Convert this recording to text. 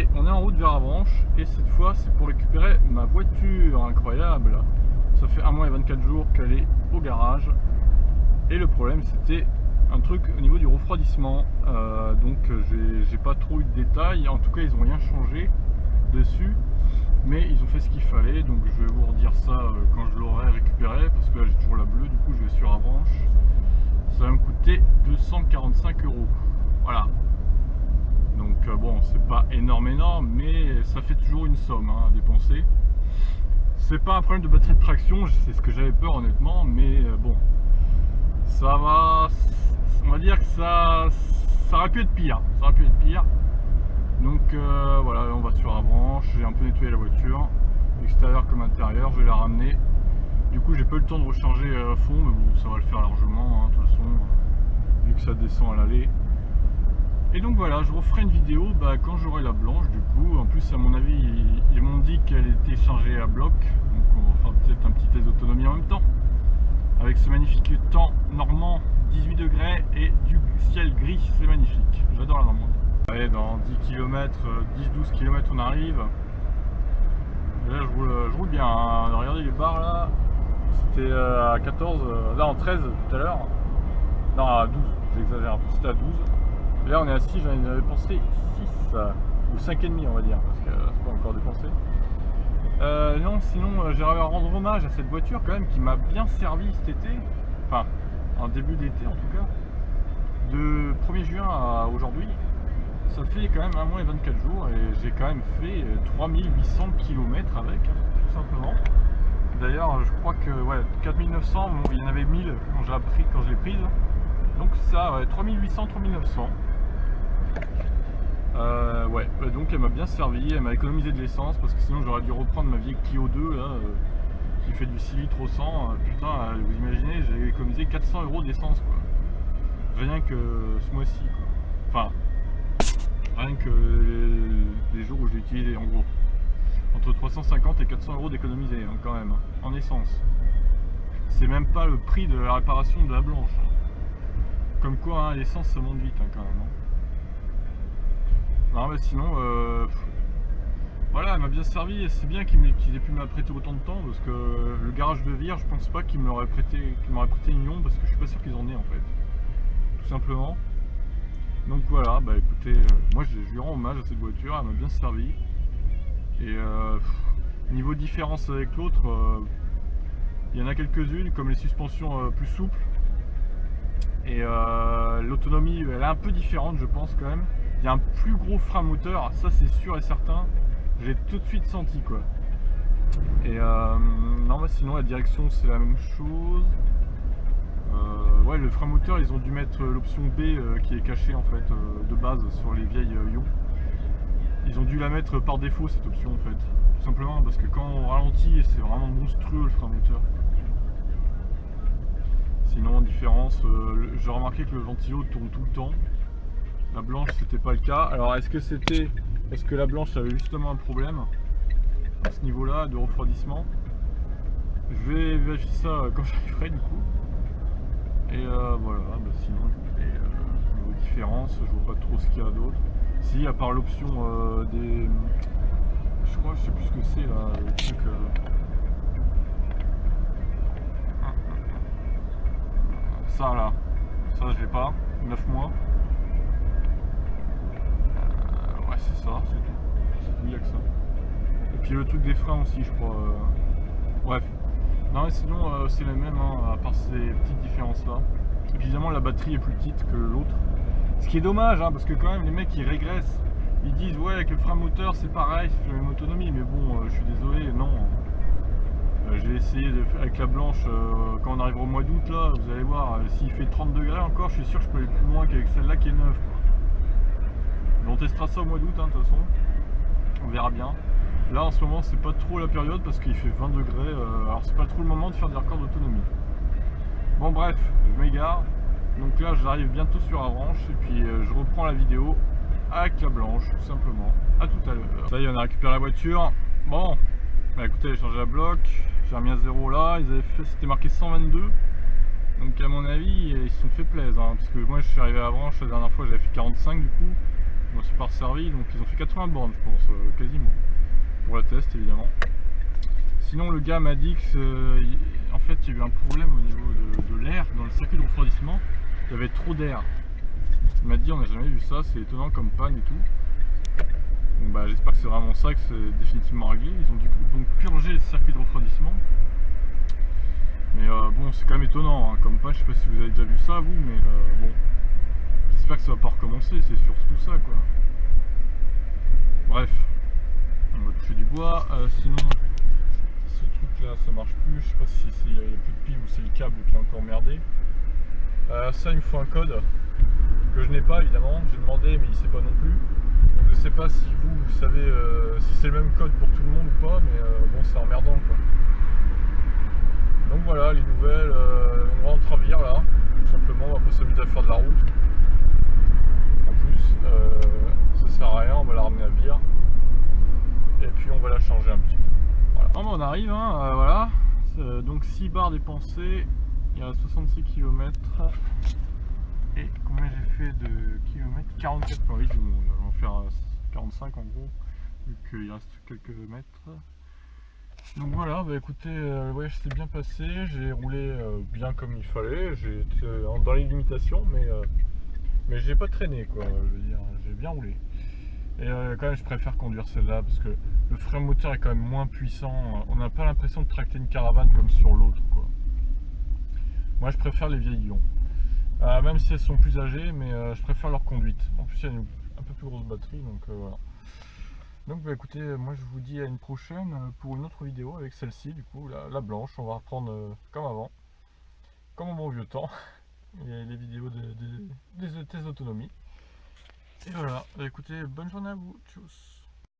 Allez, on est en route vers Avranches et cette fois c'est pour récupérer ma voiture, incroyable. Ça fait 1 mois et 24 jours qu'elle est au garage et le problème c'était un truc au niveau du refroidissement. Donc j'ai pas trop eu de détails, en tout cas ils ont rien changé dessus, mais ils ont fait ce qu'il fallait, donc je vais vous redire ça quand je l'aurai récupéré, parce que là j'ai toujours la bleue, du coup je vais sur Avranches. Ça va me coûter 245 €. Voilà. Donc bon, c'est pas énorme, mais ça fait toujours une somme à dépenser. C'est pas un problème de batterie de traction, c'est ce que j'avais peur honnêtement, mais bon, ça va, on va dire que ça aurait pu être pire, Donc voilà, on va sur Avranches, j'ai un peu nettoyé la voiture, extérieur comme intérieur, je vais la ramener. Du coup j'ai pas eu le temps de recharger à fond, mais bon, ça va le faire largement, de toute façon, vu que ça descend à l'allée. Et donc voilà, je referai une vidéo quand j'aurai la blanche du coup. En plus à mon avis ils m'ont dit qu'elle était chargée à bloc, donc on fera peut-être un petit test d'autonomie en même temps. Avec ce magnifique temps normand, 18 degrés et du ciel gris, c'est magnifique. J'adore la Normandie. Allez, dans 10 km, 10-12 km on arrive. Et là je roule bien, hein. Regardez les barres là, c'était à 14, là en 13 tout à l'heure. Non, à 12, j'exagère, c'était à 12. Et là on est à 6, j'en avais pensé 6 ou 5,5 on va dire, parce que c'est pas encore dépensé. Non, sinon j'aimerais rendre hommage à cette voiture quand même qui m'a bien servi cet été, enfin en début d'été en tout cas, de 1er juin à aujourd'hui. Ça fait quand même 1 mois et 24 jours et j'ai quand même fait 3800 km avec, tout simplement. D'ailleurs je crois que ouais, 4900, bon, il y en avait 1000 quand je l'ai prise. Donc ça, ouais, 3800-3900. Ouais, donc elle m'a bien servi, elle m'a économisé de l'essence parce que sinon j'aurais dû reprendre ma vieille Clio 2 là, qui fait du 6 litres au 100. Putain, vous imaginez, j'ai économisé 400 € d'essence quoi. Rien que ce mois-ci quoi. Enfin, rien que les jours où je l'ai utilisé en gros. Entre 350 et 400 € d'économiser hein, quand même, en essence. C'est même pas le prix de la réparation de la blanche. Comme quoi, hein, l'essence ça monte vite hein, quand même. Hein. Non mais sinon, voilà, elle m'a bien servi et c'est bien qu'ils aient pu m'apprêter autant de temps parce que le garage de Vire, je pense pas qu'ils m'auraient prêté une lion parce que je suis pas sûr qu'ils en aient en fait. Tout simplement. Donc voilà, écoutez, moi je lui rends hommage à cette voiture, elle m'a bien servi. Et niveau différence avec l'autre, il y en a quelques-unes comme les suspensions plus souples. Et l'autonomie elle est un peu différente je pense quand même. Il y a un plus gros frein moteur, ça c'est sûr et certain. J'ai tout de suite senti quoi. Et non sinon la direction c'est la même chose. Ouais, le frein moteur ils ont dû mettre l'option B qui est cachée en fait de base sur les vieilles Ion. Ils ont dû la mettre par défaut cette option en fait. Tout simplement parce que quand on ralentit c'est vraiment monstrueux le frein moteur. Sinon en différence, j'ai remarqué que le ventilo tourne tout le temps. La blanche c'était pas le cas. Alors est-ce que la blanche avait justement un problème à ce niveau là de refroidissement? Je vais vérifier ça quand j'arriverai du coup. Et voilà, sinon niveau différence, je vois pas trop ce qu'il y a d'autre. Si à part l'option des. Je crois, je sais plus ce que c'est là, le truc. Ça là, ça je l'ai pas, 9 mois. Ouais c'est ça, c'est tout. C'est tout, il y a que ça. Et puis le truc des freins aussi je crois. Bref. Non mais sinon c'est les mêmes hein, à part ces petites différences là. Évidemment la batterie est plus petite que l'autre. Ce qui est dommage hein, parce que quand même les mecs ils régressent. Ils disent ouais avec le frein moteur c'est pareil, c'est la même autonomie, mais bon je suis désolé, non. J'ai essayé avec la blanche quand on arrivera au mois d'août là, vous allez voir, s'il fait 30 degrés encore, je suis sûr que je peux aller plus loin qu'avec celle-là qui est neuve. Mais on testera ça au mois d'août hein, de toute façon, on verra bien. Là en ce moment c'est pas trop la période parce qu'il fait 20 degrés, alors c'est pas trop le moment de faire des records d'autonomie. Bon bref, je m'égare, donc là j'arrive bientôt sur Avranches et puis je reprends la vidéo avec la blanche tout simplement. À tout à l'heure. Ça y est, on a récupéré la voiture. Bon, écoutez, j'ai changé la bloc. J'ai remis à 0 là, ils avaient fait, c'était marqué 122. Donc à mon avis, ils se sont fait plaisir hein, parce que moi je suis arrivé à Avranches la dernière fois, j'avais fait 45 du coup. je m'en suis pas resservi, donc ils ont fait 80 bornes je pense, quasiment, pour la test évidemment. Sinon le gars m'a dit que en fait il y a eu un problème au niveau de l'air dans le circuit de refroidissement, il y avait trop d'air. Il m'a dit on n'a jamais vu ça, c'est étonnant comme panne et tout. Donc bah, j'espère que c'est vraiment ça, que c'est définitivement réglé. Ils ont dû donc purger le circuit de refroidissement. Mais bon, c'est quand même étonnant hein, comme panne, je sais pas si vous avez déjà vu ça vous, mais bon. J'espère que ça va pas recommencer, c'est surtout ça quoi. Bref, on va toucher du bois. Sinon, ce truc là ça marche plus, je sais pas si il n'y a plus de pile ou c'est le câble qui est encore merdé. Ça il me faut un code que je n'ai pas évidemment, j'ai demandé mais il sait pas non plus. Donc je sais pas si vous savez si c'est le même code pour tout le monde ou pas, mais bon c'est emmerdant quoi. Donc voilà les nouvelles, on rentre à Vire là, tout simplement, on va pas s'amuser à faire de la route. En plus, ça sert à rien, on va la ramener à Vire. Et puis on va la changer un petit peu. Voilà. Bon, on arrive, hein, voilà. Donc 6 barres dépensées, il y a 66 km. Et combien j'ai fait de kilomètres? 44, oui, je vais en faire 45 en gros, vu qu'il reste quelques mètres. Donc voilà, bah écoutez, le voyage s'est bien passé, j'ai roulé bien comme il fallait, j'ai été dans les limitations, mais j'ai pas traîné quoi, je veux dire, j'ai bien roulé. Et quand même je préfère conduire celle-là parce que le frein moteur est quand même moins puissant, on n'a pas l'impression de tracter une caravane comme sur l'autre quoi. Moi je préfère les vieilles Lion. Même si elles sont plus âgées, mais je préfère leur conduite. En plus, il y a une un peu plus grosse batterie, donc voilà. Donc, bah, écoutez, moi je vous dis à une prochaine pour une autre vidéo avec celle-ci, du coup, la blanche. On va reprendre comme avant, comme au bon vieux temps, les vidéos des tests d'autonomie. Et voilà, bah, écoutez, bonne journée à vous. Tchuss.